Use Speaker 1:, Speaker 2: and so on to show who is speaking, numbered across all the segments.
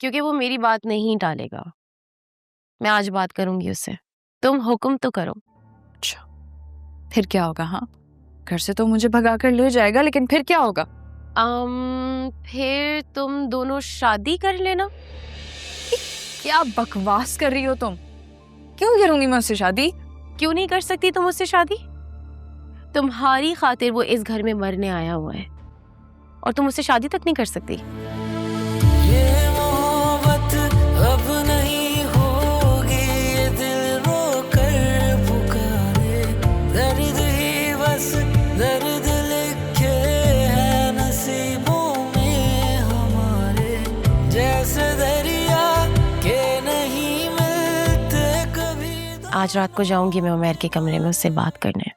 Speaker 1: क्योंकि वो मेरी बात नहीं टालेगा। मैं आज बात करूंगी उससे। तुम हुक्म तो करो।
Speaker 2: अच्छा, फिर क्या होगा? हाँ, घर से तो मुझे भगा कर ले जाएगा, लेकिन फिर क्या होगा?
Speaker 1: फिर तुम दोनों शादी कर लेना।
Speaker 2: क्या बकवास कर रही हो तुम? क्यों करूंगी मैं उससे शादी?
Speaker 1: क्यों नहीं कर सकती तुम उससे शादी? तुम्हारी खातिर वो इस घर में मरने आया हुआ है और तुम उससे शादी तक नहीं कर सकती।
Speaker 3: ये मोहब्बत अब नहीं होगी, ये दिल रो कर पुकारे, दर्द ही बस दर्द लिखे हैं नसीबों में हमारे, जैसे दरिया के नहीं मिलते कभी।
Speaker 1: आज रात को जाऊंगी मैं उमैर के कमरे में उससे बात करने।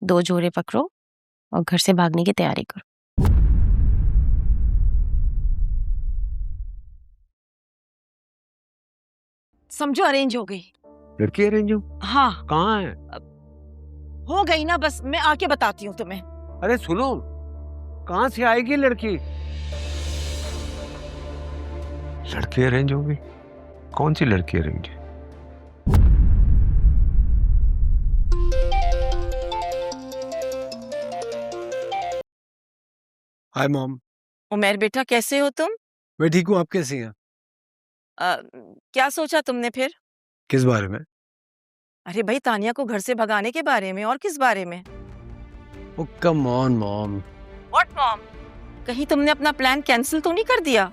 Speaker 1: 2 जोड़े पकड़ो और घर से भागने की तैयारी करो।
Speaker 4: समझो अरेंज हो गई।
Speaker 5: लड़की अरेंज हो?
Speaker 4: हाँ
Speaker 5: कहाँ है?
Speaker 4: हो गई ना, बस मैं आके बताती हूँ तुम्हें।
Speaker 5: अरे सुनो, कहाँ से आएगी लड़की? लड़की अरेंज होगी? कौन सी लड़की अरेंज है?
Speaker 6: Hi mom.
Speaker 4: उमैर बेटा, कैसे हो तुम?
Speaker 6: मैं ठीक हूँ, आप कैसी हैं?
Speaker 4: क्या सोचा तुमने फिर?
Speaker 6: किस बारे में?
Speaker 4: अरे भाई, तानिया को घर से भगाने के बारे में। और किस बारे में?
Speaker 6: Oh come on mom.
Speaker 4: What mom? कहीं तुमने अपना प्लान कैंसिल तो नहीं कर दिया?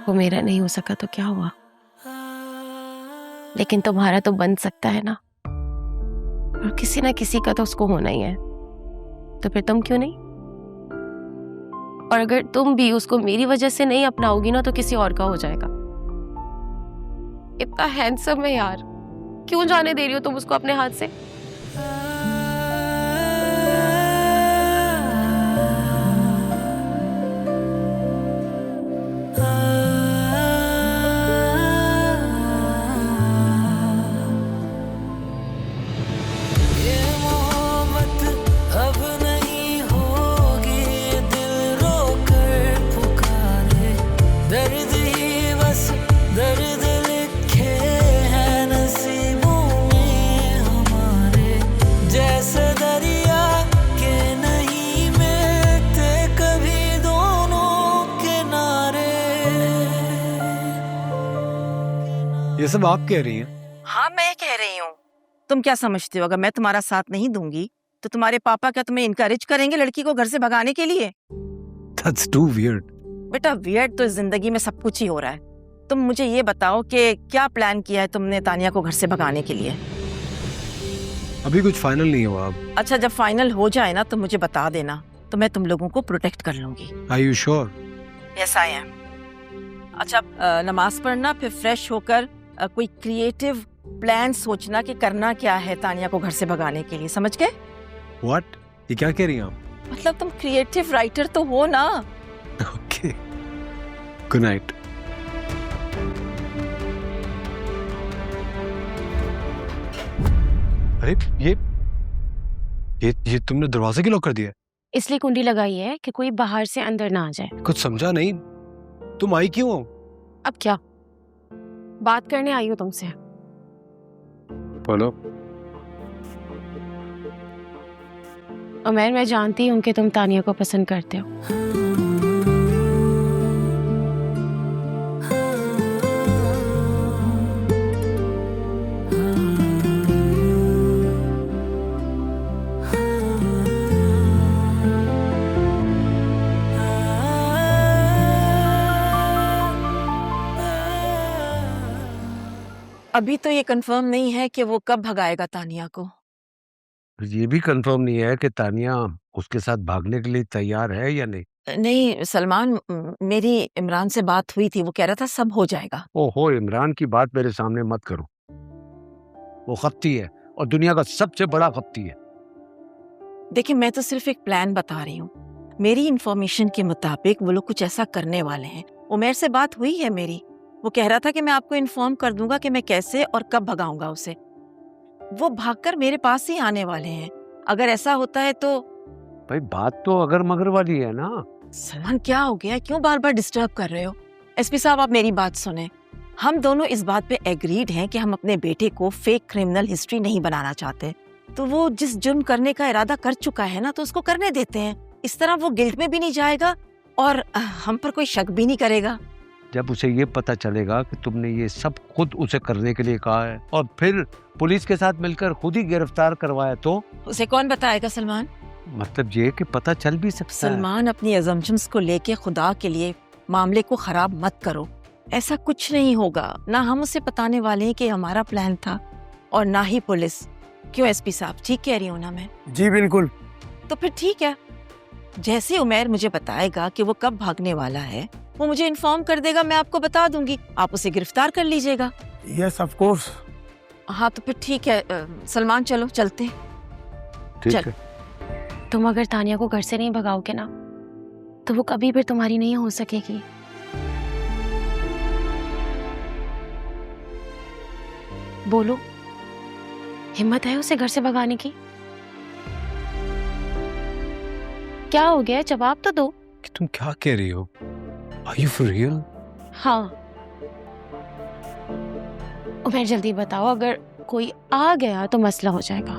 Speaker 1: वो मेरा नहीं हो सका तो क्या हुआ, लेकिन तुम्हारा तो बन सकता है ना। और किसी ना किसी का तो उसको होना ही है, तो फिर तुम क्यों नहीं? और अगर तुम भी उसको मेरी वजह से नहीं अपनाओगी ना, तो किसी और का हो जाएगा। इतना हैंडसम है यार, क्यों जाने दे रही हो तुम उसको अपने हाथ से?
Speaker 3: दर्द ही बस दर्द लिखे हैं नसीबों में हमारे, जैसे दरिया के नहीं मिलते कभी दोनों किनारे।
Speaker 6: ये सब आप कह रही हैं?
Speaker 4: हाँ, मैं कह रही हूँ। तुम क्या समझते हो, अगर मैं तुम्हारा साथ नहीं दूंगी तो तुम्हारे पापा क्या तुम्हें इनकरेज करेंगे लड़की को घर से भगाने के लिए?
Speaker 6: That's too weird.
Speaker 4: बेटा, वियर्ड तो जिंदगी में सब कुछ ही हो रहा है। तुम मुझे ये बताओ कि क्या प्लान किया है तुमने तानिया को घर से भगाने के लिए?
Speaker 6: अभी कुछ फाइनल नहीं हुआ अब।
Speaker 4: अच्छा, जब फाइनल हो जाए ना तो मुझे बता देना, तो मैं तुम लोगों को प्रोटेक्ट कर लूंगी।
Speaker 6: Are you sure?
Speaker 4: Yes I am. अच्छा, नमाज पढ़ना, फिर फ्रेश होकर कोई क्रिएटिव प्लान सोचना कि करना क्या है तानिया को घर से भगाने के लिए, समझ गए?
Speaker 6: What? ये क्या कह रही हैं आप?
Speaker 4: मतलब तुम क्रिएटिव राइटर तो हो ना।
Speaker 6: Okay. Good night. अरे ये तुमने दरवाजे की लॉक कर दिया?
Speaker 1: इसलिए कुंडी लगाई है कि कोई बाहर से अंदर ना आ जाए।
Speaker 6: कुछ समझा नहीं, तुम आई क्यों हो?
Speaker 1: अब क्या बात करने आई हो तुमसे?
Speaker 6: बोलो।
Speaker 1: उमैर, मैं जानती हूँ कि तुम तानिया को पसंद करते हो।
Speaker 4: अभी तो ये कंफर्म नहीं है कि वो कब भगाएगा तानिया को।
Speaker 5: ये भी कंफर्म नहीं है कि तानिया उसके साथ भागने के लिए तैयार है या नहीं।
Speaker 4: नहीं सलमान, मेरी इमरान से बात हुई थी, वो कह रहा था सब हो जाएगा।
Speaker 5: ओहो, इमरान की बात मेरे सामने मत करो। वो खप्ती है और दुनिया का सबसे बड़ा खप्ती है।
Speaker 4: देखिए, मैं तो सिर्फ एक प्लान बता रही हूँ। मेरी इंफॉर्मेशन के मुताबिक वो लोग कुछ ऐसा करने वाले हैं। उमैर से बात हुई है मेरी, वो कह रहा था कि मैं आपको इन्फॉर्म कर दूंगा कि मैं कैसे और कब भगाऊंगा उसे। वो भागकर मेरे पास ही आने वाले हैं। अगर ऐसा होता है तो
Speaker 5: भाई बात तो अगर मगर वाली है ना।
Speaker 4: सलमान क्या हो गया, क्यों बार बार डिस्टर्ब कर रहे हो? एसपी साहब आप मेरी बात सुने, हम दोनों इस बात पे एग्रीड हैं कि हम अपने बेटे को फेक क्रिमिनल हिस्ट्री नहीं बनाना चाहते। तो वो जिस जुर्म करने का इरादा कर चुका है ना, तो उसको करने देते हैं। इस तरह वो गिल्ट में भी नहीं जाएगा और हम पर कोई शक भी नहीं करेगा।
Speaker 5: जब उसे ये पता चलेगा कि तुमने ये सब खुद उसे करने के लिए कहा है और फिर पुलिस के साथ मिलकर खुद ही गिरफ्तार करवाया, तो
Speaker 4: उसे कौन बताएगा सलमान?
Speaker 5: मतलब ये कि पता चल भी सकता है।
Speaker 4: सलमान अपनी अजम्पशंस को लेके खुदा के लिए मामले को खराब मत करो। ऐसा कुछ नहीं होगा, ना हम उसे बताने वाले हैं कि हमारा प्लान था और ना ही पुलिस। क्यों एसपी साहब, ठीक कह रही हूँ ना मैं?
Speaker 5: जी बिल्कुल।
Speaker 4: तो फिर ठीक है, जैसे उमैर मुझे बताएगा कि वो कब भागने वाला है, वो मुझे इन्फॉर्म कर देगा, मैं आपको बता दूंगी, आप उसे गिरफ्तार कर लीजिएगा।
Speaker 5: Yes of course.
Speaker 4: हाँ तो फिर ठीक है सलमान, चलो चलते हैं।
Speaker 5: ठीक
Speaker 4: चल।
Speaker 5: है।
Speaker 1: तुम अगर तानिया को घर से नहीं भगाओगे ना, तो वो कभी भी तुम्हारी नहीं हो सकेगी। बोलो, हिम्मत है उसे घर से भगाने की? क्या हो गया, जवाब तो दो।
Speaker 6: कि तुम क्या कह रही हो? Are you for real?
Speaker 1: हाँ उमेर, जल्दी बताओ, अगर कोई आ गया तो मसला हो जाएगा।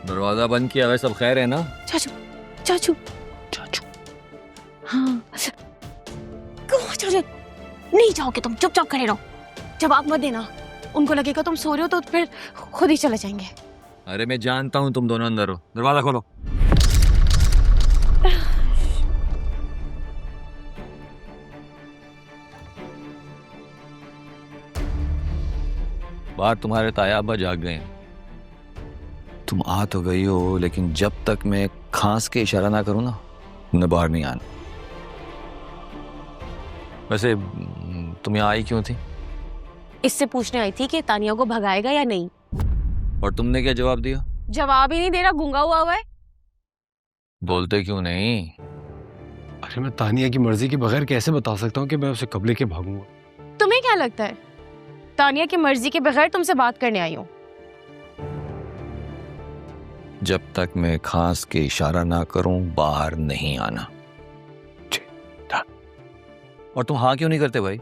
Speaker 7: दरवाजा बंद किया है, सब खैर है ना?
Speaker 1: चाचू चाचू
Speaker 6: चाचू।
Speaker 1: हाँ चाचू, नहीं जाओगे तुम, चुपचाप खड़े रहो, जवाब मत देना। उनको लगेगा तुम सो रहे हो तो फिर खुद ही चले जाएंगे।
Speaker 7: अरे मैं जानता हूँ तुम दोनों अंदर हो, दरवाजा खोलो। बाहर तुम्हारे ताया अब्बा जाग गए हैं। तुम आ तो गई हो, लेकिन जब तक मैं खांस के इशारा ना करूं ना, तुमने बाहर नहीं आना। वैसे तुम यहाँ आई क्यों थी?
Speaker 1: इससे पूछने आई थी कि तानिया को भगाएगा या नहीं।
Speaker 7: और तुमने क्या जवाब दिया?
Speaker 1: जवाब ही नहीं दे रहा, गूंगा हुआ है।
Speaker 7: बोलते क्यों नहीं?
Speaker 6: अरे मैं तानिया की मर्जी के बगैर कैसे बता सकता हूँ कि मैं उसे कब लेके भागूंगा?
Speaker 1: तुम्हें क्या लगता है तानिया की मर्जी के बगैर तुमसे बात करने आई हूँ?
Speaker 7: जब तक मैं खांस के इशारा ना करूं, बाहर नहीं आना। और तुम हाँ क्यों नहीं करते भाई?